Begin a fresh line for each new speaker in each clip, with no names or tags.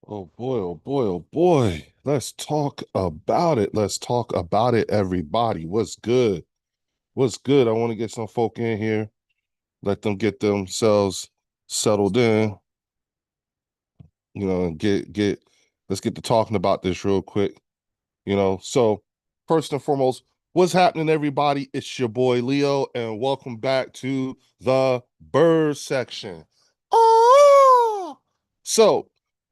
Oh boy, oh boy, oh boy. Let's talk about it. Let's talk about it, everybody. What's good? What's good? I want to get some folk in here, let them get themselves settled in, and let's get to talking about this real quick. So first and foremost, what's happening, everybody? It's your boy Leo, and welcome back to the bird section. Oh, so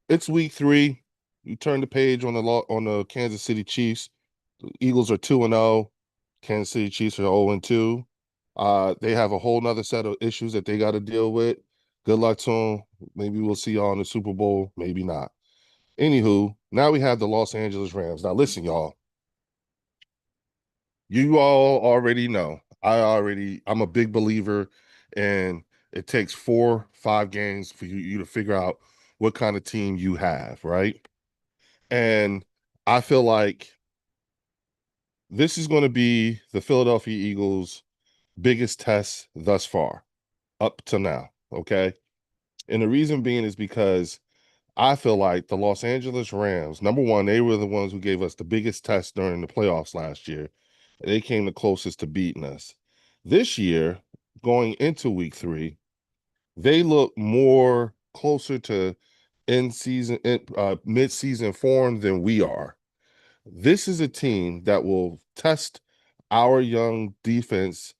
it's week 3. You turn the page on the Kansas City Chiefs. The Eagles are 2-0. Kansas City Chiefs are 0-2. They have a whole nother set of issues that they got to deal with. Good luck to them. Maybe we'll see y'all in the Super Bowl. Maybe not. Anywho, now we have the Los Angeles Rams. Now, listen, y'all. You all already know. I'm a big believer in it takes 4, 5 games for you to figure out what kind of team you have, right? And I feel like this is going to be the Philadelphia Eagles' biggest test thus far, up to now. Okay. And the reason being is because I feel like the Los Angeles Rams, number one, they were the ones who gave us the biggest test during the playoffs last year. They came the closest to beating us. This year, going into week 3, they look more closer to mid-season form than we are. This is a team that will test our young defense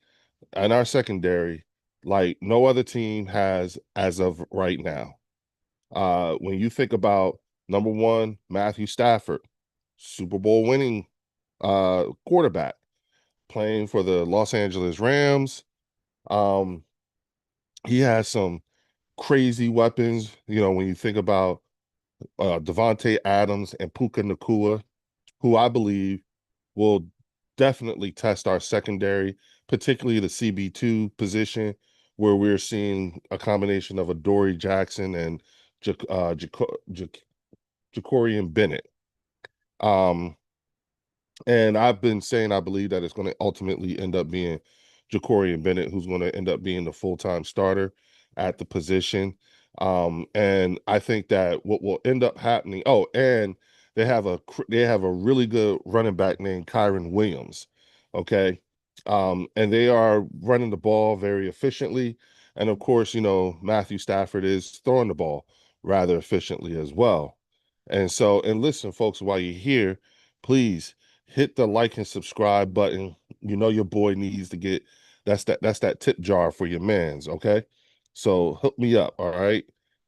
and our secondary like no other team has as of right now. When you think about number one, Matthew Stafford, Super Bowl winning quarterback, playing for the Los Angeles Rams. Um, he has some crazy weapons. When you think about Devontae Adams and Puka Nakua, who I believe will definitely test our secondary, particularly the CB2 position, where we're seeing a combination of Adoree Jackson and Jacorian Bennett. Um, and I've been saying I believe that it's going to ultimately end up being Jacorian Bennett, who's going to end up being the full-time starter at the position. And I think that what will end up happening. Oh, and they have a really good running back named Kyron Williams. Okay. And they are running the ball very efficiently. And of course, Matthew Stafford is throwing the ball rather efficiently as well. And listen, folks, while you're here, please hit the like and subscribe button. Your boy needs to get that's that tip jar for your mans, okay? So hook me up, all right?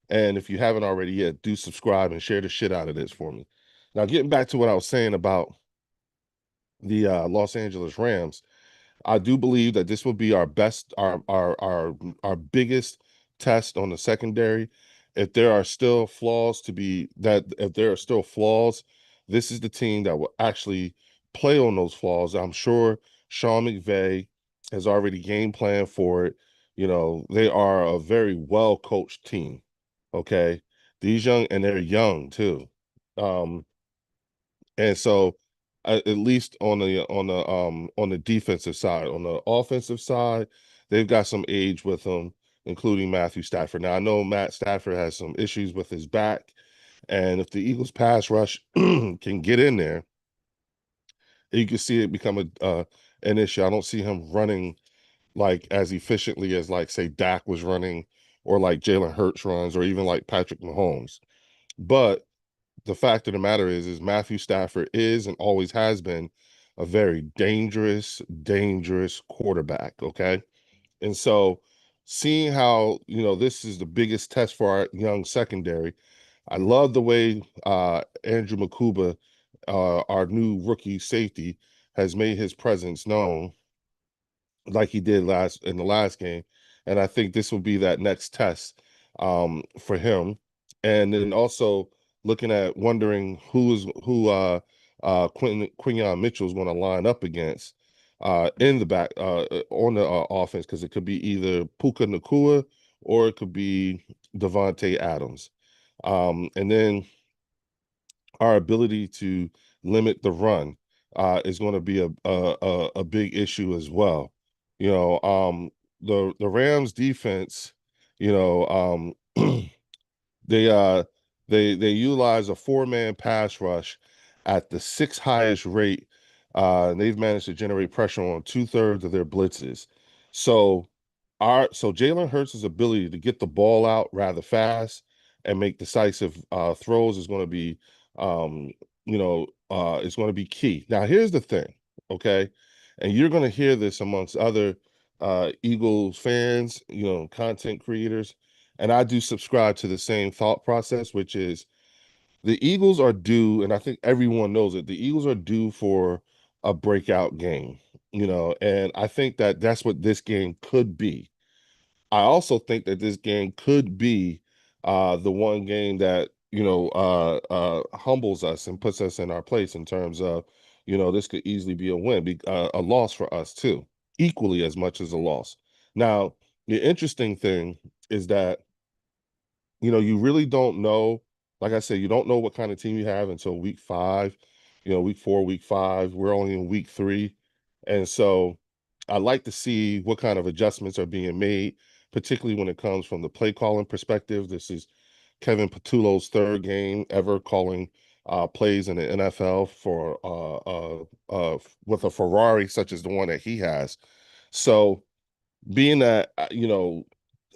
And if you haven't already yet, do subscribe and share the shit out of this for me. Now, getting back to what I was saying about the Los Angeles Rams, I do believe that this will be our best, our biggest test on the secondary. If there are still flaws, this is the team that will actually play on those flaws. I'm sure Sean McVay has already game plan for it. They are a very well coached team. Okay. And they're young too. Um, and so, at least on the defensive side, on the offensive side, they've got some age with them, including Matthew Stafford. Now I know Matt Stafford has some issues with his back, and if the Eagles pass rush can get in there, you can see it become an issue. I don't see him running like as efficiently as like say Dak was running, or like Jalen Hurts runs, or even like Patrick Mahomes. But the fact of the matter is Matthew Stafford is and always has been a very dangerous, dangerous quarterback. Okay. And so seeing how, this is the biggest test for our young secondary, I love the way Andrew Makuba, our new rookie safety, has made his presence known like he did in the last game. And I think this will be that next test for him. And then also wondering who Quinyon Mitchell is going to line up against in the back on the offense, because it could be either Puka Nakua or it could be Devontae Adams. And then our ability to limit the run is going to be a big issue as well. You know, the Rams defense, you know, they They utilize a four-man pass rush at the sixth highest rate. And they've managed to generate pressure on two-thirds of their blitzes. So so Jalen Hurts' ability to get the ball out rather fast and make decisive throws is going to be it's going to be key. Now, here's the thing, okay? And you're going to hear this amongst other Eagles fans, content creators. And I do subscribe to the same thought process, which is the Eagles are due, and I think everyone knows it, the Eagles are due for a breakout game, and I think that that's what this game could be. I also think that this game could be the one game that, humbles us and puts us in our place in terms of, this could easily be a win, a loss for us too, equally as much as a loss. Now, the interesting thing is that you really don't know. Like I said, you don't know what kind of team you have until week 5, week 4, week 5. We're only in week 3. And so I like to see what kind of adjustments are being made, particularly when it comes from the play calling perspective. This is Kevin Patullo's third game ever calling plays in the NFL for with a Ferrari such as the one that he has. So being that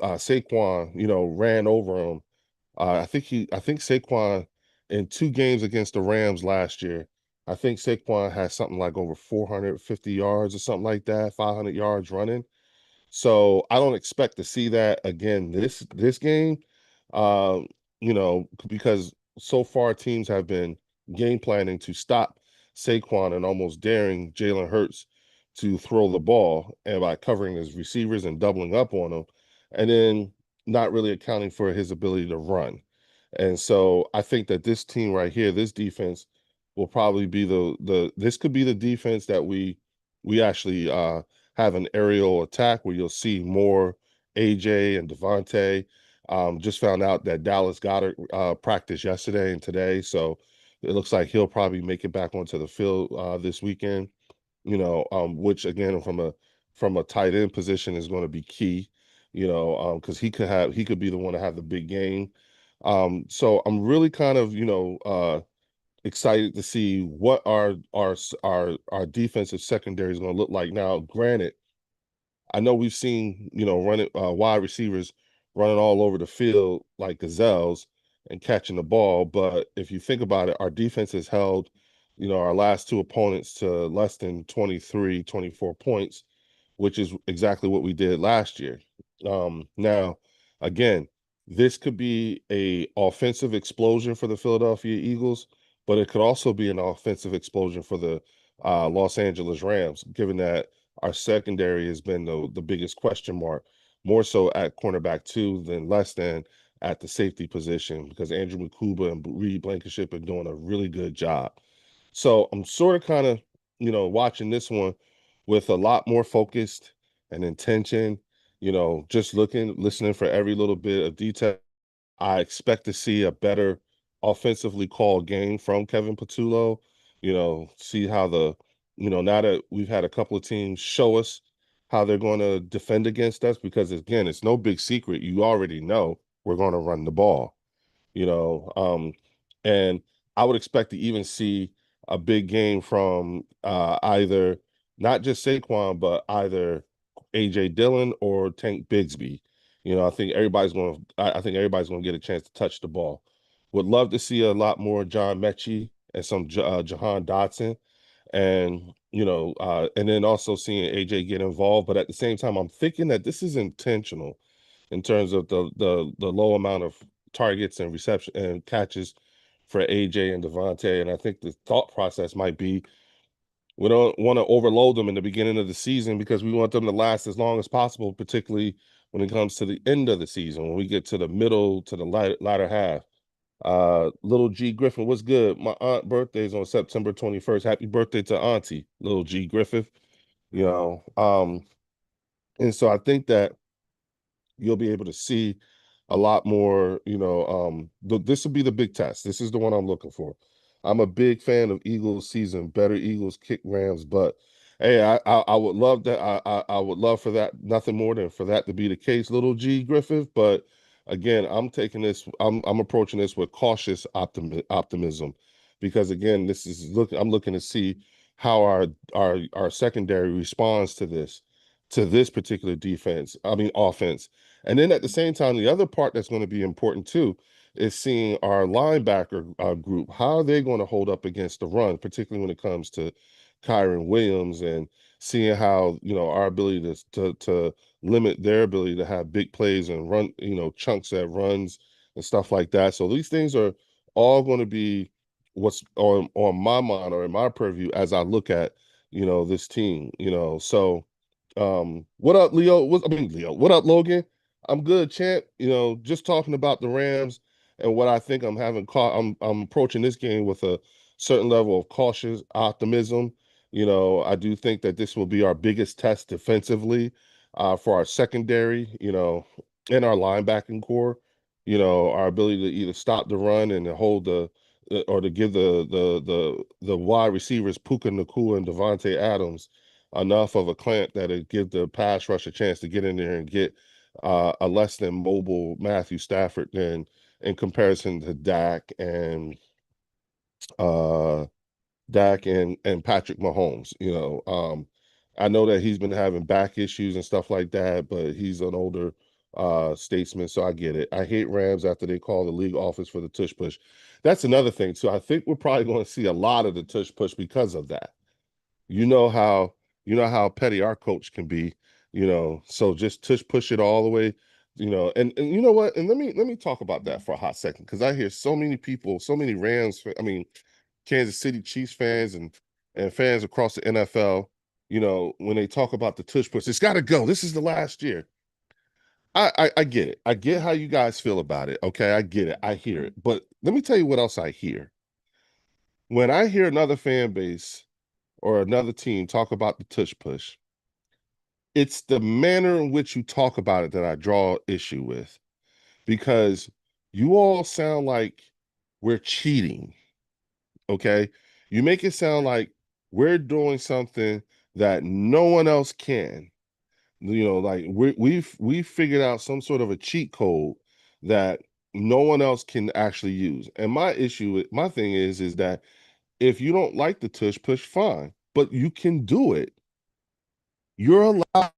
Saquon, ran over him. I think Saquon in 2 games against the Rams last year, I think Saquon had something like over 450 yards or something like that, 500 yards running. So I don't expect to see that again this game. Because so far teams have been game planning to stop Saquon and almost daring Jalen Hurts to throw the ball, and by covering his receivers and doubling up on him, and then not really accounting for his ability to run. And so I think that this team right here, this defense will probably be the this could be the defense that we actually have an aerial attack where you'll see more AJ and Devontae. Just found out that Dallas Goedert practiced yesterday and today, so it looks like he'll probably make it back onto the field this weekend. Which again from a tight end position is going to be key. Because he could be the one to have the big game. So I'm really kind of excited to see what our defensive secondary is going to look like. Now, granted, I know we've seen, running wide receivers running all over the field like gazelles and catching the ball. But if you think about it, our defense has held, our last 2 opponents to less than 23, 24 points, which is exactly what we did last year. Now, again, this could be a offensive explosion for the Philadelphia Eagles, but it could also be an offensive explosion for the Los Angeles Rams, given that our secondary has been the biggest question mark, more so at cornerback 2 than less than at the safety position, because Andrew Mukuba and Reed Blankenship are doing a really good job. So I'm sort of kind of, watching this one with a lot more focused and intention, just listening for every little bit of detail. I expect to see a better offensively called game from Kevin Patullo. See how now that we've had a couple of teams show us how they're going to defend against us, because again, it's no big secret. You already know we're going to run the ball you know. And I would expect to even see a big game from either not just Saquon, but either AJ Dillon or Tank Bigsby. I think everybody's going to get a chance to touch the ball. Would love to see a lot more John Mechie and some Jahan Dotson, and then also seeing AJ get involved. But at the same time, I'm thinking that this is intentional in terms of the low amount of targets and reception and catches for AJ and Devontae. And I think the thought process might be we don't want to overload them in the beginning of the season because we want them to last as long as possible, particularly when it comes to the end of the season, when we get to the middle to the latter half. Little G Griffin, what's good? My aunt birthday is on September 21st. Happy birthday to Auntie, Little G Griffith. You know, and so I think that you'll be able to see a lot more, this will be the big test. This is the one I'm looking for. I'm a big fan of Eagles season, better Eagles kick Rams, but hey, I would love that. I would love for that, nothing more than for that to be the case, little G Griffith. But again, I'm taking this, I'm approaching this with cautious optimism, because again, I'm looking to see how our secondary responds to this particular offense. And then at the same time, the other part that's going to be important too is seeing our linebacker group. How are they going to hold up against the run, particularly when it comes to Kyron Williams, and seeing how, our ability to limit their ability to have big plays and run, chunks at runs and stuff like that. So these things are all going to be what's on my mind or in my purview as I look at, this team, So what up, Leo? Leo, what up, Logan? I'm good, champ. Just talking about the Rams and what I think I'm approaching this game with a certain level of cautious optimism. I do think that this will be our biggest test defensively, for our secondary, and our linebacking core. Our ability to either stop the run and to hold or to give the wide receivers Puka Nakua and Devontae Adams enough of a clamp that it give the pass rush a chance to get in there and get a less than mobile Matthew Stafford than in comparison to uh Dak and Patrick Mahomes. I know that he's been having back issues and stuff like that, but he's an older statesman, so I get it. I hate Rams after they call the league office for the tush push. That's another thing too. I think we're probably going to see a lot of the tush push because of that. You know how petty our coach can be, so just tush push it all the way, and you know what? And let me talk about that for a hot second, because I hear so many people, so many Kansas City Chiefs fans and fans across the NFL, when they talk about the tush push, it's got to go. This is the last year. I get it. I get how you guys feel about it. Okay, I get it. I hear it. But let me tell you what else I hear. When I hear another fan base or another team talk about the tush push, it's the manner in which you talk about it that I draw issue with, because you all sound like we're cheating. Okay. You make it sound like we're doing something that no one else can. Like we've figured out some sort of a cheat code that no one else can actually use. And my thing is that if you don't like the tush push, fine, but you can do it. You're allowed.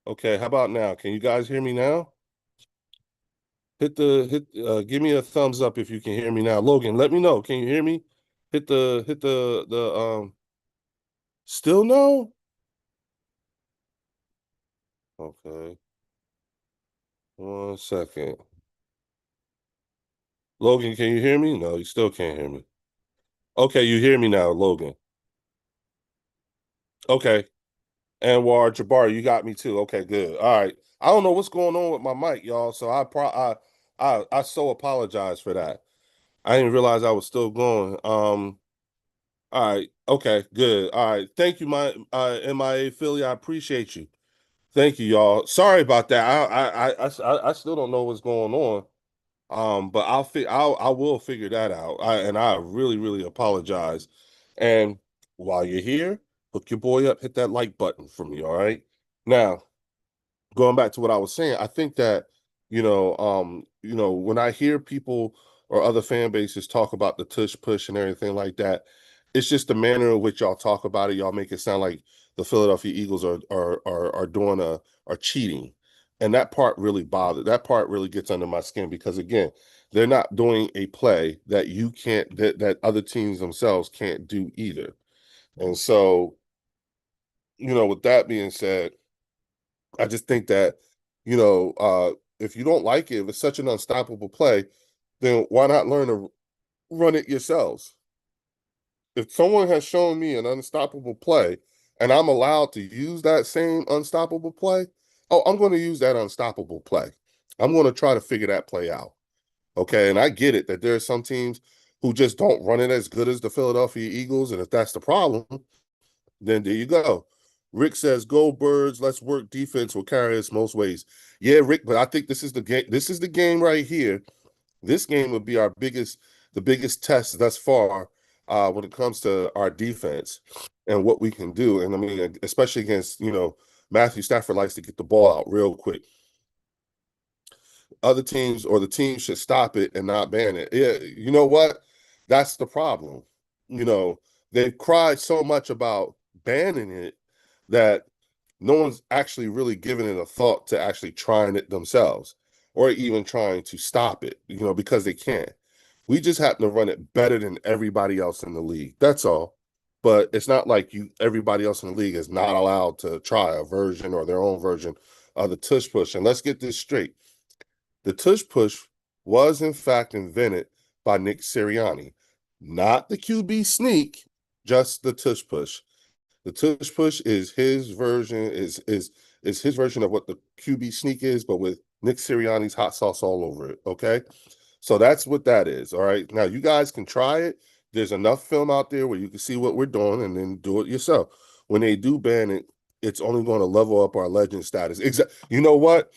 Okay, how about now? Can you guys hear me now? Give me a thumbs up if you can hear me now. Logan, let me know. Can you hear me? Hit the still no? Okay. 1 second. Logan, can you hear me? No, you still can't hear me. Okay, you hear me now, Logan. Okay. Anwar Jabbar, you got me too. Okay, good. All right. I don't know what's going on with my mic, y'all. So I so apologize for that. I didn't realize I was still going. All right. Okay, good. All right. Thank you, my MIA Philly. I appreciate you. Thank you, y'all. Sorry about that. I still don't know what's going on. But I will figure that out. And I really, really apologize. And while you're here, hook your boy up, hit that like button for me, all right? Now, going back to what I was saying, I think that, when I hear people or other fan bases talk about the tush push and everything like that, it's just the manner in which y'all talk about it. Y'all make it sound like the Philadelphia Eagles are doing are cheating. And that part really gets under my skin because again, they're not doing a play that you can't that other teams themselves can't do either. And so, with that being said, I just think that, if you don't like it, if it's such an unstoppable play, then why not learn to run it yourselves? If someone has shown me an unstoppable play and I'm allowed to use that same unstoppable play, oh, I'm going to use that unstoppable play. I'm going to try to figure that play out. Okay. And I get it that there are some teams who just don't run it as good as the Philadelphia Eagles. And if that's the problem, then there you go. Rick says, "Go Birds! Let's work. Defense will carry us most ways." Yeah, Rick, but I think this is the game. This is the game right here. This game would be the biggest test thus far when it comes to our defense and what we can do. And I mean, especially against Matthew Stafford likes to get the ball out real quick. Other teams or the team should stop it and not ban it. Yeah, you know what? That's the problem. You know, they've cried so much about banning it that no one's actually really given it a thought to actually trying it themselves or even trying to stop it, because they can't. We just happen to run it better than everybody else in the league. That's all. But it's not like everybody else in the league is not allowed to try a version or their own version of the tush push. And let's get this straight. The tush push was in fact invented by Nick Sirianni, not the QB sneak, just the tush push. The tush push is his version is his version of what the QB sneak is, but with Nick Sirianni's hot sauce all over it. Okay, so that's what that is. All right, now you guys can try it. There's enough film out there where you can see what we're doing and then do it yourself. When they do ban it, it's only going to level up our legend status. You know what?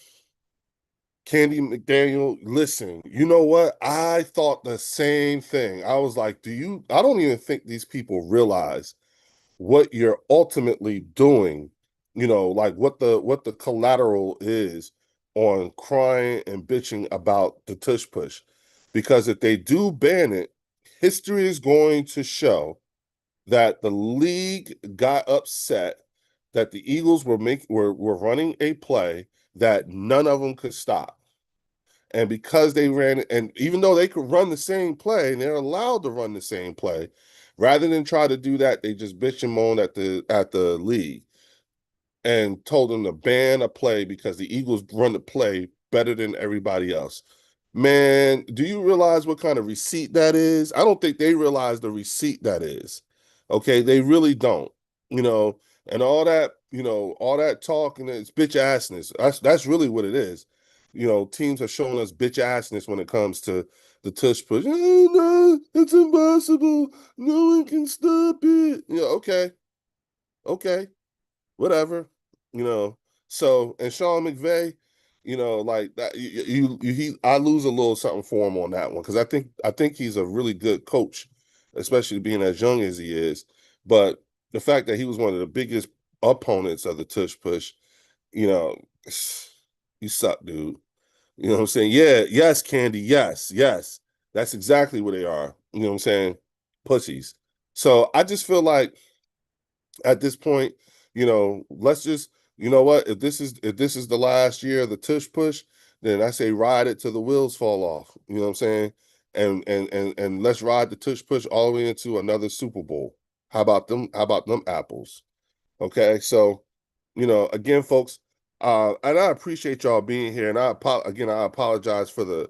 Candy McDaniel, listen, you know what? I thought the same thing. I was like, I don't even think these people realize what you're ultimately doing, like what the collateral is on crying and bitching about the tush push. Because if they do ban it, history is going to show that the league got upset that the Eagles were running a play that none of them could stop. And because they ran, and even though they could run the same play, and they're allowed to run the same play, rather than try to do that, they just bitch and moan at the league and told them to ban a play because the Eagles run the play better than everybody else. Man, do you realize what kind of receipt that is? I don't think they realize the receipt that is. Okay, they really don't. You know, and all that talk and it's bitch assness. That's really what it is. Teams are showing us bitch assness when it comes to the tush push. Oh, no, it's impossible. No one can stop it. Okay, okay, whatever. You know. So and Sean McVay, like that. I lose a little something for him on that one because I think he's a really good coach, especially being as young as he is. But the fact that he was one of the biggest opponents of the tush push, you know, you suck, dude. You know what I'm saying? Yeah, yes, Candy, yes, yes. That's exactly what they are. You know what I'm saying? Pussies. So I just feel like at this point, let's just, you know what, if this is the last year of the tush push, then I say ride it till the wheels fall off. You know what I'm saying? And let's ride the tush push all the way into another Super Bowl. How about them? How about them apples? Okay, so again, folks, and I appreciate y'all being here, and I apologize for the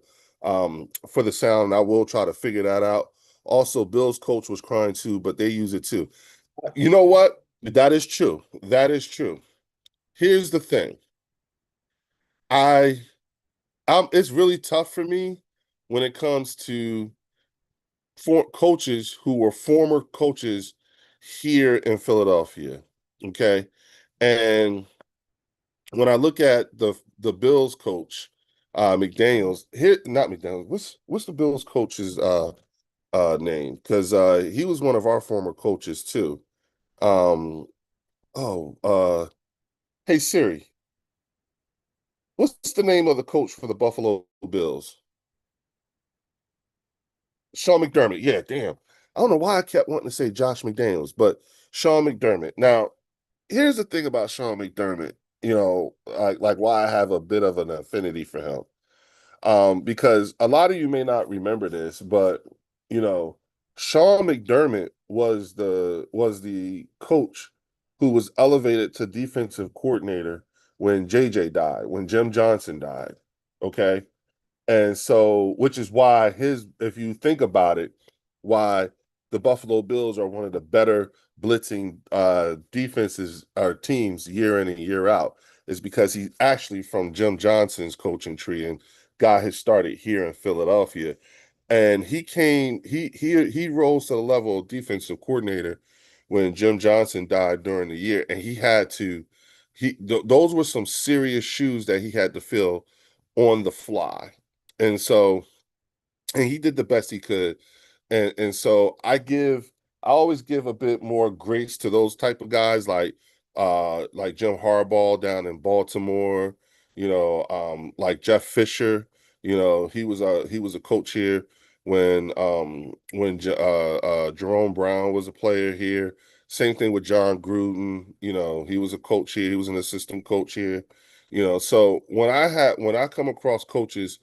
sound. I will try to figure that out. Also, Bill's coach was crying too, but they use it too. You know what? That is true. That is true. Here's the thing. I it's really tough for me when it comes to for coaches who were former coaches here in Philadelphia. Okay. And when I look at the Bills coach, McDaniels, here not McDaniels, what's the Bills coach's name? Because he was one of our former coaches too. Um oh hey Siri, what's the name of the coach for the Buffalo Bills? Sean McDermott. Yeah, damn. I don't know why I kept wanting to say Josh McDaniels, but Sean McDermott. Now, here's the thing about Sean McDermott, like why I have a bit of an affinity for him. Because a lot of you may not remember this, but you know, Sean McDermott was the coach who was elevated to defensive coordinator when JJ died, when Jim Johnson died. Okay. And so, which is why if you think about it, why the Buffalo Bills are one of the better blitzing defenses or teams year in and year out, is because he's actually from Jim Johnson's coaching tree and got his started here in Philadelphia. And he rose to the level of defensive coordinator when Jim Johnson died during the year, and he had to those were some serious shoes that he had to fill on the fly. And so, and he did the best he could. And so I always give a bit more grace to those type of guys like Jim Harbaugh down in Baltimore, like Jeff Fisher, he was a coach here when Jerome Brown was a player here. Same thing with John Gruden, he was a coach here, he was an assistant coach here. So when I come across coaches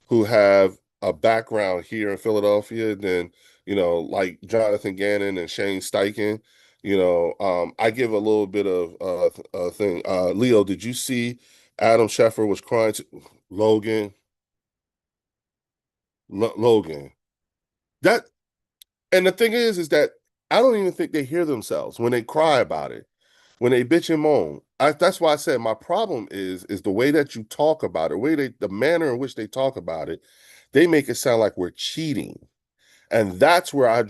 who have a background here in Philadelphia, then like Jonathan Gannon and Shane Steichen, I give a little bit of thing. Leo, did you see Adam Schefter was crying to Logan? Logan. That and the thing is that I don't even think they hear themselves when they cry about it, when they bitch and moan. That's why I said my problem is the way that you talk about it, the manner in which they talk about it, they make it sound like we're cheating. And that's where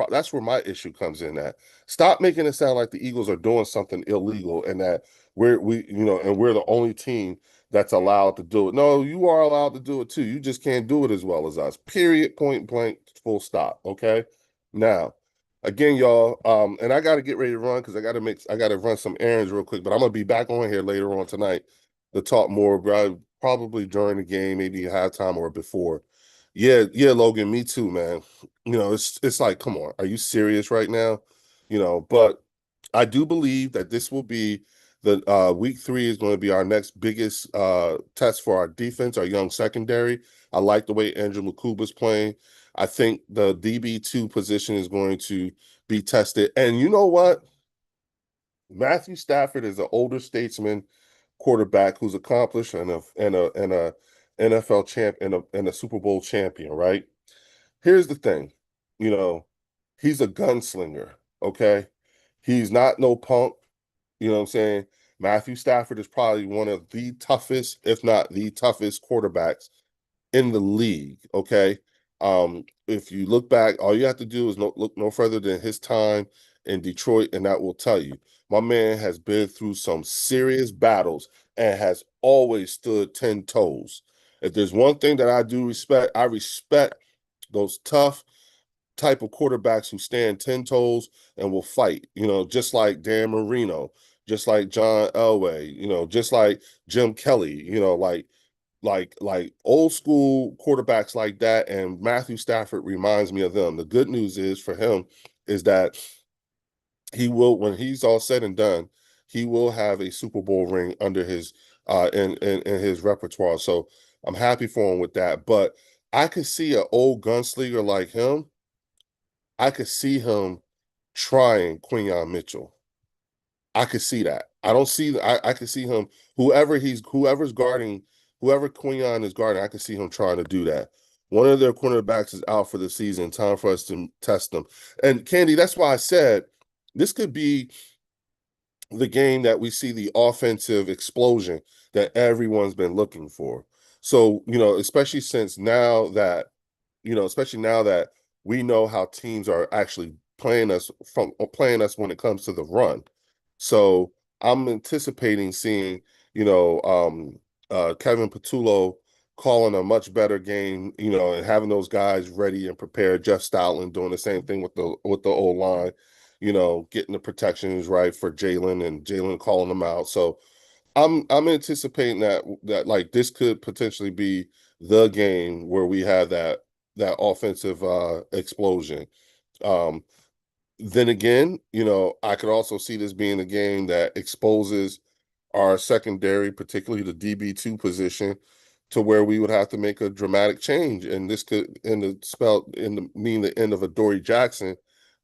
that's where my issue comes in at. Stop making it sound like the Eagles are doing something illegal and that we're the only team that's allowed to do it. No, you are allowed to do it too. You just can't do it as well as us. Period, point blank, full stop. Okay. Now, again, y'all, and I gotta get ready to run because I gotta run some errands real quick, but I'm gonna be back on here later on tonight to talk more, bro. Probably during the game, maybe halftime or before. Yeah, yeah, Logan, me too, man. It's like, come on, are you serious right now? But I do believe that this will be the week 3 is going to be our next biggest test for our defense, our young secondary. I like the way Andrew Lukuba's playing. I think the DB2 position is going to be tested. And you know what? Matthew Stafford is an older statesman quarterback who's accomplished and a NFL champ and a Super Bowl champion, right? Here's the thing, you know, he's a gunslinger, okay? He's not no punk, you know what I'm saying? Matthew Stafford is probably one of the toughest, if not the toughest quarterbacks in the league, okay? If you look back, all you have to do is look no further than his time in Detroit, and that will tell you. My man has been through some serious battles and has always stood 10 toes. If there's one thing that I respect those tough type of quarterbacks who stand 10 toes and will fight, just like Dan Marino, just like John Elway, just like Jim Kelly, like old school quarterbacks like that. And Matthew Stafford reminds me of them. The good news is for him is that he will, when he's all said and done, he will have a Super Bowl ring under his in his repertoire. So I'm happy for him with that. But I could see an old gunslinger like him. I could see him trying Quinyon Mitchell. I could see that. I don't see. I could see him. Whoever's guarding, whoever Quinyon is guarding, I could see him trying to do that. One of their cornerbacks is out for the season. Time for us to test them. And Candy, that's why I said this could be the game that we see the offensive explosion that everyone's been looking for. So, especially now that we know how teams are actually playing us when it comes to the run. So I'm anticipating seeing, Kevin Patullo calling a much better game, and having those guys ready and prepared. Jeff Stoutland doing the same thing with the O line, getting the protections right for Jalen and Jalen calling them out. So I'm anticipating that like this could potentially be the game where we have that offensive explosion. Um, then again, I could also see this being a game that exposes our secondary, particularly the DB2 position, to where we would have to make a dramatic change. And this could mean the end of a Dory Jackson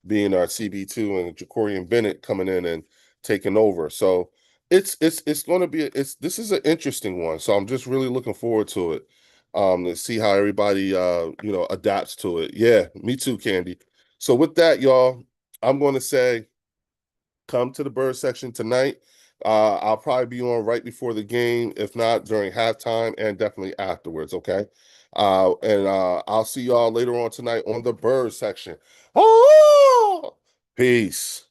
being our CB2 and Jacorian Bennett coming in and taking over. So it's going to be this is an interesting one. So I'm just really looking forward to it. To see how everybody adapts to it. Yeah, me too, Candy. So with that, y'all, I'm going to say come to the bird section tonight. I'll probably be on right before the game, if not during halftime and definitely afterwards. Okay. And I'll see y'all later on tonight on the bird section. Oh, peace.